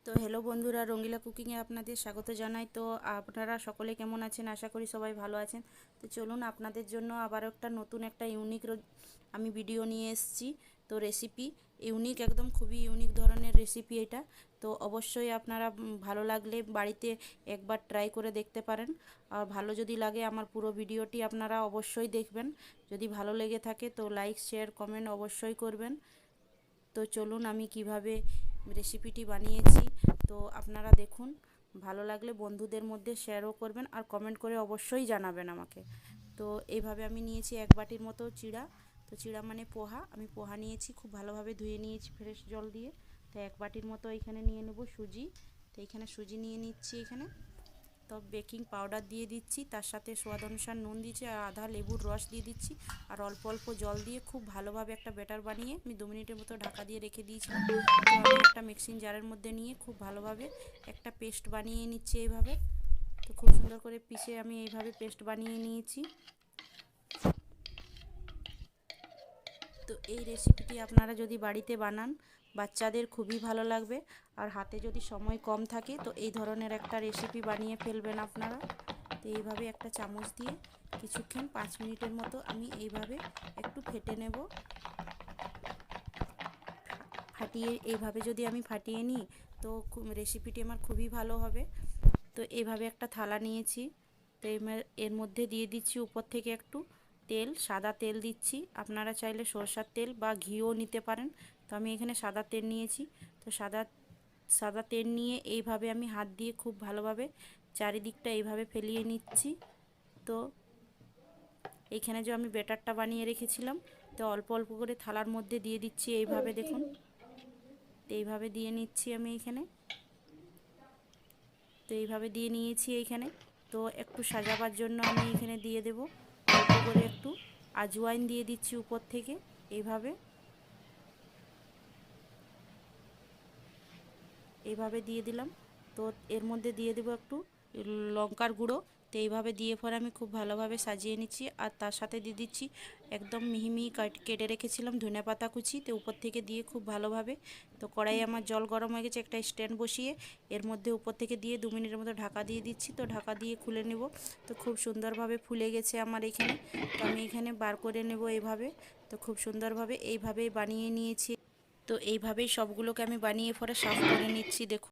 তো হ্যালো বন্ধুরা, রঙ্গিলা কুকিংয়ে আপনাদের স্বাগত জানাই। তো আপনারা সকলে কেমন আছেন? আশা করি সবাই ভালো আছেন। তো চলুন আপনাদের জন্য আবারও একটা নতুন একটা ইউনিক আমি ভিডিও নিয়ে এসেছি। তো রেসিপি ইউনিক, একদম খুবই ইউনিক ধরনের রেসিপি এটা। তো অবশ্যই আপনারা ভালো লাগলে বাড়িতে একবার ট্রাই করে দেখতে পারেন। আর ভালো যদি লাগে আমার পুরো ভিডিওটি আপনারা অবশ্যই দেখবেন। যদি ভালো লেগে থাকে তো লাইক শেয়ার কমেন্ট অবশ্যই করবেন। তো চলুন আমি কিভাবে রেসিপিটি বানিয়েছি তো আপনারা দেখুন। ভালো লাগলে বন্ধুদের মধ্যে শেয়ারও করবেন আর কমেন্ট করে অবশ্যই জানাবেন আমাকে। তো এইভাবে আমি নিয়েছি এক বাটির মতো চিড়া। তো চিড়া মানে পোহা, আমি পোহা নিয়েছি, খুব ভালোভাবে ধুয়ে নিয়েছি ফ্রেশ জল দিয়ে। তো এক বাটির মতো এখানে নিয়ে নেব সুজি। তো এখানে সুজি নিয়ে নিচ্ছি এখানে। তো বেকিং পাউডার দিয়ে দিচ্ছি, তার সাথে স্বাদ অনুসার নুন দিচ্ছি আর আধা লেবুর রস দিয়ে দিচ্ছি আর অল্প অল্প জল দিয়ে খুব ভালোভাবে একটা ব্যাটার বানিয়ে আমি 2 মিনিটের মতো ঢাকা দিয়ে রেখে দিয়েছিলাম। তো আমি একটা মিক্সিং জারের মধ্যে নিয়ে খুব ভালোভাবে একটা পেস্ট বানিয়ে নিচ্ছি এইভাবে। তো খুব সুন্দর করে পিষে আমি এইভাবে পেস্ট বানিয়ে নিয়েছি। তো এই রেসিপিটি আপনারা যদি বাড়িতে বানান বাচ্চাদের খুবই ভালো লাগবে। আর হাতে যদি সময় কম থাকে তো এই ধরনের একটা রেসিপি বানিয়ে ফেলবেন আপনারা। তো এইভাবে একটা চামচ দিয়ে কিছুক্ষণ 5 মিনিটের মতো আমি এইভাবে একটু ফেটে নেব। ফাটিয়ে এইভাবে যদি আমি ফাটিয়ে নিই তো রেসিপিটি আমার খুবই ভালো হবে। তো এইভাবে একটা থালা নিয়েছি। তো এর মধ্যে দিয়ে দিচ্ছি উপর থেকে একটু তেল, সাদা তেল দিচ্ছি। আপনারা চাইলে সরষের তেল বা ঘিও নিতে পারেন। তো আমি এখানে সাদা তেল নিয়েছি। তো সাদা তেল নিয়ে এইভাবে আমি হাত দিয়ে খুব ভালোভাবে চারিদিকটা এইভাবে ফেলিয়ে নিচ্ছি। তো এইখানে যে আমি ব্যাটারটা বানিয়ে রেখেছিলাম তো অল্প অল্প করে থালার মধ্যে দিয়ে দিচ্ছি এইভাবে, দেখুন। তো এইভাবে দিয়ে নিচ্ছি আমি এইখানে। তো এইভাবে দিয়ে নিয়েছি এইখানে। তো একটু সাজাবার জন্য আমি এখানে দিয়ে দেব অল্প করে একটু আজওয়াইন দিয়ে দিচ্ছি উপর থেকে এইভাবে। এইভাবে দিয়ে দিলাম। তো এর মধ্যে দিয়ে দেবো একটু লঙ্কার গুঁড়ো। তো এইভাবে দিয়ে পরে আমি খুব ভালোভাবে সাজিয়ে নিচ্ছি আর তার সাথে দিয়ে দিচ্ছি একদম মিহি মিহি কেটে রেখেছিলাম ধনেপাতা কুচি। তো উপর থেকে দিয়ে খুব ভালোভাবে, তো কড়াই আমার জল গরম হয়ে গেছে, একটা স্ট্যান্ড বসিয়ে এর মধ্যে উপর থেকে দিয়ে 2 মিনিটের মতো ঢাকা দিয়ে দিচ্ছি। তো ঢাকা দিয়ে খুলে নেব। তো খুব সুন্দরভাবে ফুলে গেছে আমার এখানে। তো আমি এখানে বার করে নেব এইভাবে। তো খুব সুন্দরভাবে এইভাবেই বানিয়ে নিয়েছি। তো এইভাবেই সবগুলোকে আমি বানিয়ে পরে সার্ভ করে নিচ্ছি, দেখুন।